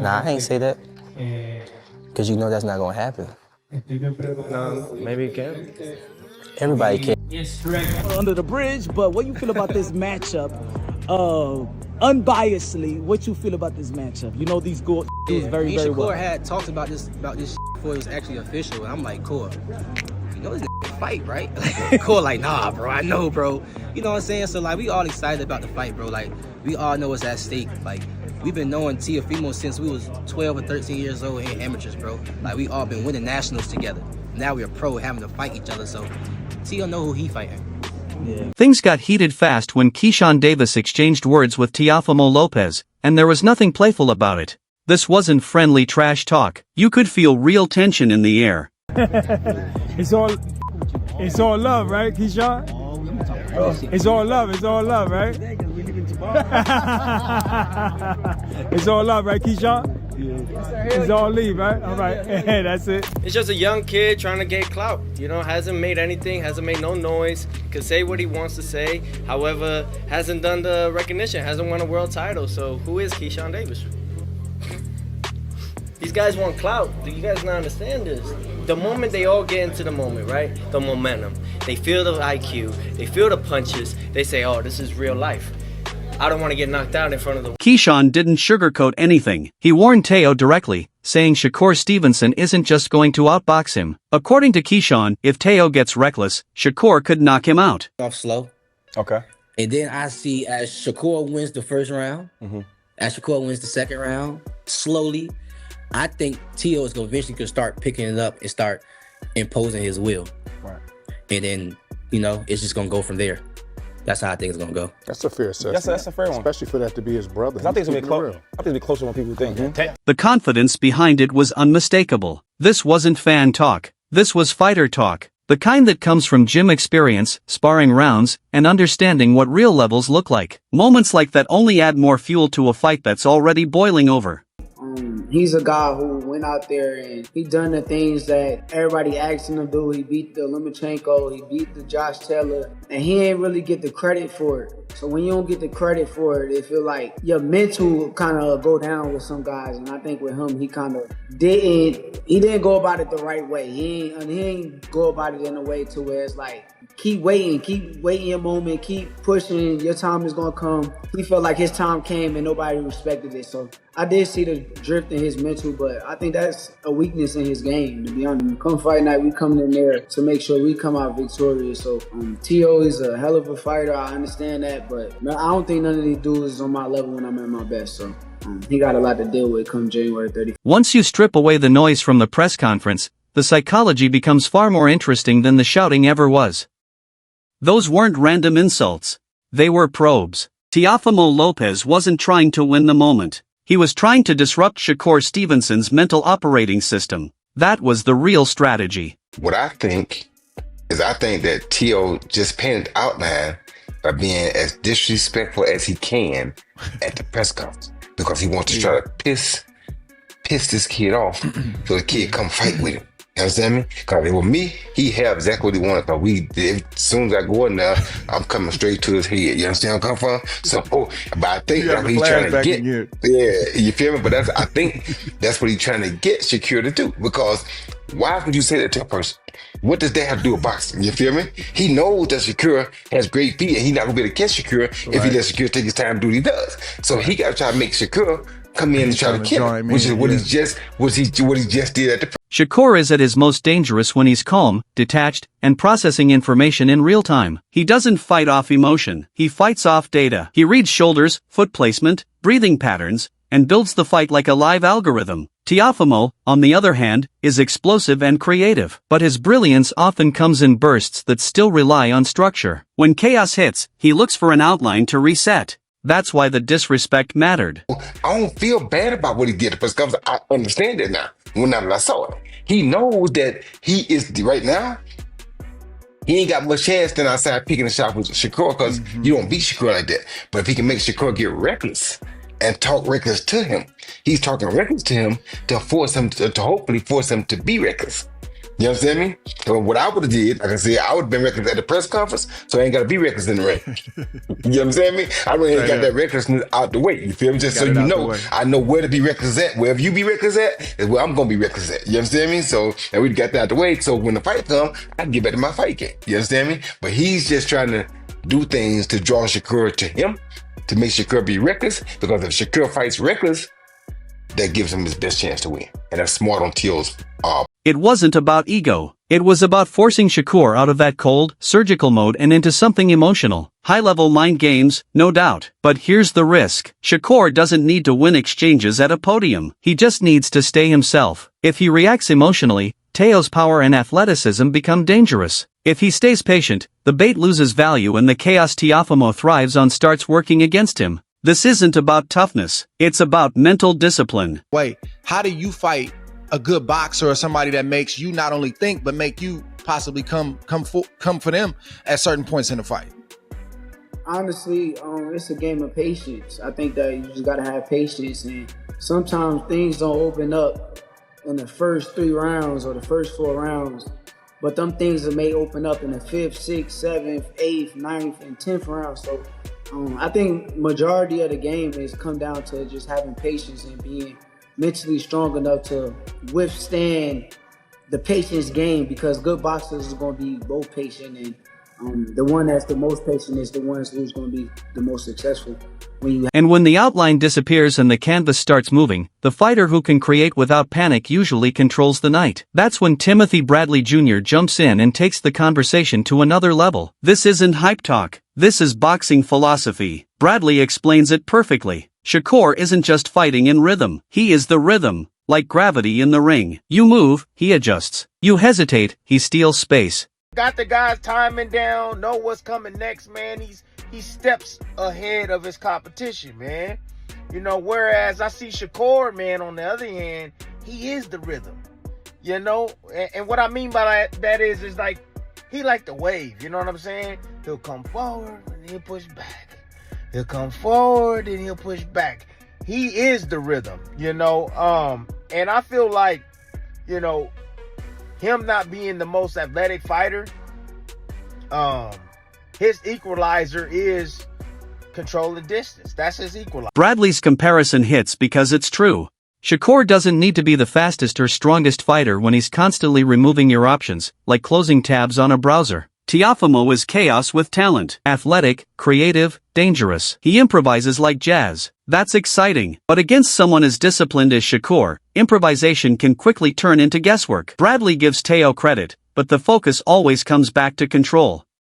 Nah, I ain't say that. Because you know that's not going to happen. No, maybe it can. Everybody can. Under the bridge, but what you feel about this matchup? Unbiasedly, what you feel about this matchup? You know these dudes very Shakur well. had talked about this before it was actually official, and I'm like, cool. You know this fight, right? Cool, like, nah, bro, I know, bro. You know what I'm saying? So, like, we all excited about the fight, bro. Like, we all know what's at stake. Like, we've been knowing Teofimo since we was 12 or 13 years old and amateurs, bro. Like, we all been winning nationals together. Now we're pro having to fight each other, so Teo know who he fighting. Yeah. Things got heated fast when Keyshawn Davis exchanged words with Teofimo Lopez, and there was nothing playful about it. This wasn't friendly trash talk. You could feel real tension in the air. It's all love, right, Keyshawn? It's all love, right? It's all love, right, Keyshawn? It's all leave, right? All right, that's it. It's just a young kid trying to get clout. You know, hasn't made anything, hasn't made no noise, could say what he wants to say. However, hasn't done the recognition, hasn't won a world title. So who is Keyshawn Davis? These guys want clout. Do you guys not understand this? The moment they all get into the moment, right? The momentum. They feel the IQ. They feel the punches. They say, oh, this is real life. I don't want to get knocked out in front of the... Keyshawn didn't sugarcoat anything. He warned Teo directly, saying Shakur Stevenson isn't just going to outbox him. According to Keyshawn, if Teo gets reckless, Shakur could knock him out. Off slow. Okay. And then I see as Shakur wins the first round, as Shakur wins the second round, slowly, I think Teo is eventually going to start picking it up and start imposing his will. Right. And then, you know, it's just going to go from there. That's how I think it's going to go. That's a fair assessment. That's a fair one. Especially for that to be his brother. I think it's going to be close. I think it'll be closer than people think. The confidence behind it was unmistakable. This wasn't fan talk. This was fighter talk. The kind that comes from gym experience, sparring rounds, and understanding what real levels look like. Moments like that only add more fuel to a fight that's already boiling over. He's a guy who went out there and he done the things that everybody asked him to do. He beat the Lomachenko, he beat the Josh Taylor, and he ain't really get the credit for it. So when you don't get the credit for it, it feel like your mental kind of go down with some guys. And I think with him, he kind of didn't go about it the right way. He ain't go about it in a way to where it's like, keep waiting your moment, keep pushing, your time is gonna come. He felt like his time came and nobody respected it. So I did see the drift in his mental, but I think that's a weakness in his game, to be honest. Come fight night, we coming in there to make sure we come out victorious. So Teo is a hell of a fighter, I understand that, but I don't think none of these dudes is on my level when I'm at my best. So he got a lot to deal with come January 30th. Once you strip away the noise from the press conference, the psychology becomes far more interesting than the shouting ever was. Those weren't random insults. They were probes. Teofimo Lopez wasn't trying to win the moment. He was trying to disrupt Shakur Stevenson's mental operating system. That was the real strategy. What I think is that Teo just painted outline by being as disrespectful as he can at the press conference because he wants to try to piss this kid off so the kid come fight with him. You understand me? Because with me, he have exactly what he wanted. Because as soon as I go in there, I'm coming straight to his head. You understand where I'm coming from? So, but I think that's what he's trying to get. Yeah, you feel me? But I think that's what he's trying to get Shakur to do. Because why would you say that to a person? What does that have to do with boxing? You feel me? He knows that Shakur has great feet, and he's not gonna be able to catch Shakur if he lets Shakur take his time to do what he does. So he got to try to make Shakur come in and try to kill him, which is what he just did at the. Shakur is at his most dangerous when he's calm, detached, and processing information in real time. He doesn't fight off emotion. He fights off data. He reads shoulders, foot placement, breathing patterns, and builds the fight like a live algorithm. Teofimo, on the other hand, is explosive and creative, but his brilliance often comes in bursts that still rely on structure. When chaos hits, he looks for an outline to reset. That's why the disrespect mattered. I don't feel bad about what he did because I understand it now. When I saw it, he knows that he is right now. He ain't got much chance than outside picking a shot with Shakur because you don't beat Shakur like that. But if he can make Shakur get reckless and talk reckless to him, he's talking reckless to him to force him to hopefully force him to be reckless. You understand me? So what I would have did, like I said, I would have been reckless at the press conference, so I ain't got to be reckless in the ring. You understand me? I really ain't got that recklessness out the way. You feel me? Just so you know, I know where to be reckless at. Wherever you be reckless at is where I'm gonna be reckless at. You understand me? So, and we got that out the way. So when the fight come, I can get back to my fight game. You understand me? But he's just trying to do things to draw Shakur to him, to make Shakur be reckless. Because if Shakur fights reckless, that gives him his best chance to win. And that's smart on Teo's It wasn't about ego. It was about forcing Shakur out of that cold, surgical mode and into something emotional. High-level mind games, no doubt. But here's the risk. Shakur doesn't need to win exchanges at a podium. He just needs to stay himself. If he reacts emotionally, Teo's power and athleticism become dangerous. If he stays patient, the bait loses value and the chaos Teofimo thrives on starts working against him. This isn't about toughness. It's about mental discipline. Wait, how do you fight a good boxer or somebody that makes you not only think but make you possibly come for them at certain points in the fight? Honestly, it's a game of patience. I think that you just gotta have patience, and sometimes things don't open up in the first 3 rounds or the first 4 rounds, but them things that may open up in the 5th, 6th, 7th, 8th, 9th, and 10th round. So I think majority of the game is come down to just having patience and being mentally strong enough to withstand the patience game, because good boxers is going to be both patient, and the one that's the most patient is the one who's going to be the most successful. When the outline disappears and the canvas starts moving, the fighter who can create without panic usually controls the night. That's when Timothy Bradley Jr. jumps in and takes the conversation to another level. This isn't hype talk. This is boxing philosophy. Bradley explains it perfectly. Shakur isn't just fighting in rhythm. He is the rhythm. Like gravity in the ring. You move, he adjusts. You hesitate, he steals space. Got the guys timing down, know what's coming next, man. He steps ahead of his competition, man. You know, whereas I see Shakur, man, on the other hand, he is the rhythm. You know, and what I mean by that is like, he like the wave, you know what I'm saying? He'll come forward and he'll push back. He'll come forward and he'll push back. He is the rhythm, you know. And I feel like, you know, him not being the most athletic fighter, his equalizer is control the distance. That's his equalizer. Bradley's comparison hits because it's true. Shakur doesn't need to be the fastest or strongest fighter when he's constantly removing your options, like closing tabs on a browser. Teofimo is chaos with talent. Athletic, creative, dangerous. He improvises like jazz. That's exciting. But against someone as disciplined as Shakur, improvisation can quickly turn into guesswork. Bradley gives Teo credit, but the focus always comes back to control.